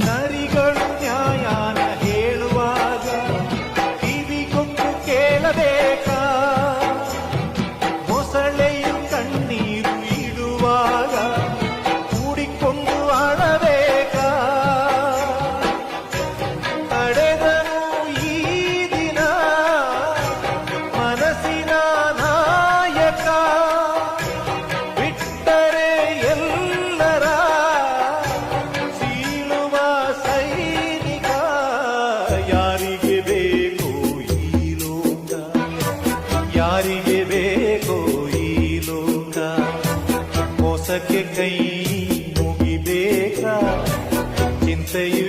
ನರಿಗಳು ನ್ಯಾಯನ ಹೇಳುವಾಗ ಕಿವಿಗೊಟ್ಟು ಕೇಳಬೇಕಾ? ಮೊಸಳೆಯು ಕಣ್ಣೀರು ಇಡುವಾಗ ಕೂಡಿಕೊಂಡು ಅಳಬೇಕಾ? ತಡೆದನು ಈ ದಿನ ಮನಸ್ಸಿನ ನಾಯಕ, ಬಿಟ್ಟರೆ ಎಲ್ಲರ ಸೀಳುವ ಸೈನಿಕ. ಯಾರಿಗೆ ಬೇಕೋ ಈ ಲೋಕ, ಯಾರಿಗೆ ಬೇಕೋ ಈ ಲೋಕ? ಮೋಸಕ್ಕೆ ಕೈ ಮುಗಿಬೇಕಾ? ಚಿಂತೆಯು